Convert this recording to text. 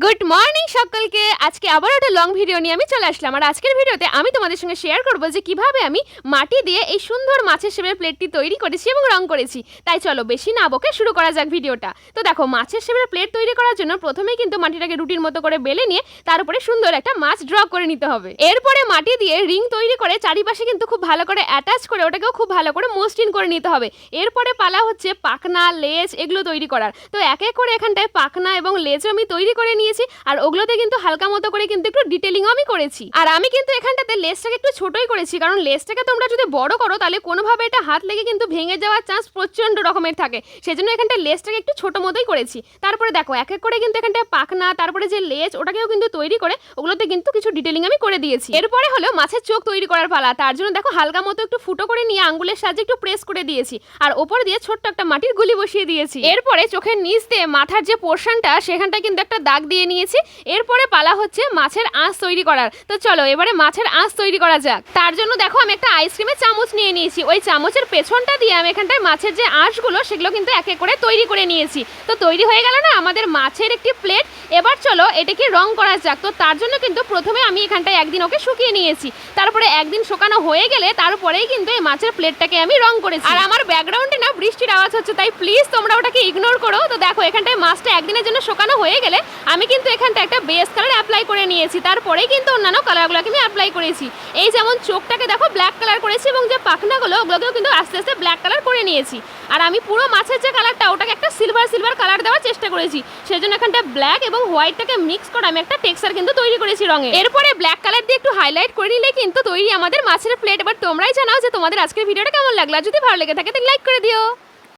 Good morning সকলকে। আজকে আবার একটা লং ভিডিও নিয়ে আমি চলে আসলাম। আর আজকের ভিডিওতে আমি তোমাদের সঙ্গে শেয়ার করব যে কিভাবে আমি মাটি দিয়ে এই সুন্দর মাছের শেপের প্লেটটি তৈরি করেছি এবং রং করেছি। তাই চলো বেশি না বকে শুরু করা যাক ভিডিওটা। তো দেখো, মাছের শেপের প্লেট তৈরি করার জন্য প্রথমেই কিন্তু মাটিটাকে রুটির মতো করে বেলে নিয়ে তার উপরে সুন্দর একটা মাছ ড্র করে নিতে হবে। এরপরে মাটি দিয়ে রিং তৈরি করে চারিপাশে কিন্তু খুব ভালো করে অ্যাটাচ করে ওটাকেও খুব ভালো করে মসৃণ করে নিতে হবে। এরপরে পালা হচ্ছে পাখনা, লেজ এগুলো তৈরি করার। তো এক এক করে এখানটায় পাখনা এবং লেজও আমি তৈরি করে নিয়েছি। আর ওগুলোতে কিন্তু হালকা মতো করে কিন্তু একটু ডিটেলিং আমি করেছি। আর আমি কিন্তু এখানটাতে লেজটাকে একটু ছোটই করেছি, কারণ লেজটাকে তোমরা যদি বড় করো তাহলে কোনোভাবে এটা হাত লেগে কিন্তু ভেঙে যাওয়ার চান্স প্রচন্ড রকমের থাকে। সেজন্য এখানটা লেজটাকে একটু ছোট মতোই করেছি। তারপরে দেখো এক এক করে কিন্তু এখানটা পাখনা, তারপরে যে লেজ ওটাকেও কিন্তু তৈরি করে ওগুলোতে কিন্তু কিছু ডিটেলিং আমি করে দিয়েছি। এরপরে হলো মাছের চোখ তৈরি করার পালা। তার জন্য দেখো হালকা মতো একটু ফুটো করে নিয়ে আঙ্গুলের সাহায্যে একটু প্রেস করে দিয়েছি, আর ওপর দিয়ে ছোট্ট একটা মাটির গুলি বসিয়ে দিয়েছি। এরপরে চোখের নিচ দিয়ে মাথার যে পোর্শনটা সেখানটা কিন্তু একটা দাগ দিয়ে নিয়েছি। এরপরে পালা হচ্ছে মাছের আঁশ তৈরি করার। তো চলো এবারে মাছের আঁশ তৈরি করা যাক। তার জন্য দেখো আমি একটা আইসক্রিমের চামচ নিয়ে নিয়েছি। ওই চামচের পেছনটা দিয়ে আমি এখানটায় মাছের যে আঁশগুলো সেগুলো কিন্তু এক এক করে তৈরি করে নিয়েছি। তো তৈরি হয়ে গেল না আমাদের মাছের একটি প্লেট। এবার চলো এটাকে রং করা যাক। তো তার জন্য কিন্তু প্রথমে আমি এখানটায় একদিন ওকে শুকিয়ে নিয়েছি। তারপরে একদিন শুকানো হয়ে গেলে তারপরেই কিন্তু এই মাছের প্লেটটাকে আমি রং করেছি। আর আমার ব্যাকগ্রাউন্ডে না বৃষ্টির আওয়াজ হচ্ছে, তাই প্লিজ তোমরা ওটাকে ইগনোর করো। তো দেখো এখানটায় মাছটা একদিনের জন্য শুকানো হয়ে গেলে আমি কিন্তু এখানটা একটা বেস কালার অ্যাপ্লাই করে নিয়েছি। তারপরেই কিন্তু অন্যান্য কালারগুলোকে আমি অ্যাপ্লাই করেছি। এই যেমন চোখটাকে দেখো ব্ল্যাক কালার করেছি এবং যে পাখনাগুলো ওগুলোকেও কিন্তু আস্তে আস্তে ব্ল্যাক কালার করে নিয়েছি। আর আমি পুরো মাছের যে কালারটা ওটাকে একটা সিলভার কালার দেওয়ার চেষ্টা করেছি। সেজন্য এখানটা ব্ল্যাক এবং হোয়াইটটাকে মিক্স করে আমি একটা টেক্সচার কিন্তু তৈরি করেছি রঙে। এরপরে ব্ল্যাক কালার দিয়ে একটু হাইলাইট করে নিলে কিন্তু তৈরি আমাদের মাছের প্লেট। এবার তোমরাই জানাও যে তোমাদের আজকের ভিডিওটা কেমন লাগলো। যদি ভালো লেগে থাকে তাহলে লাইক করে দিও।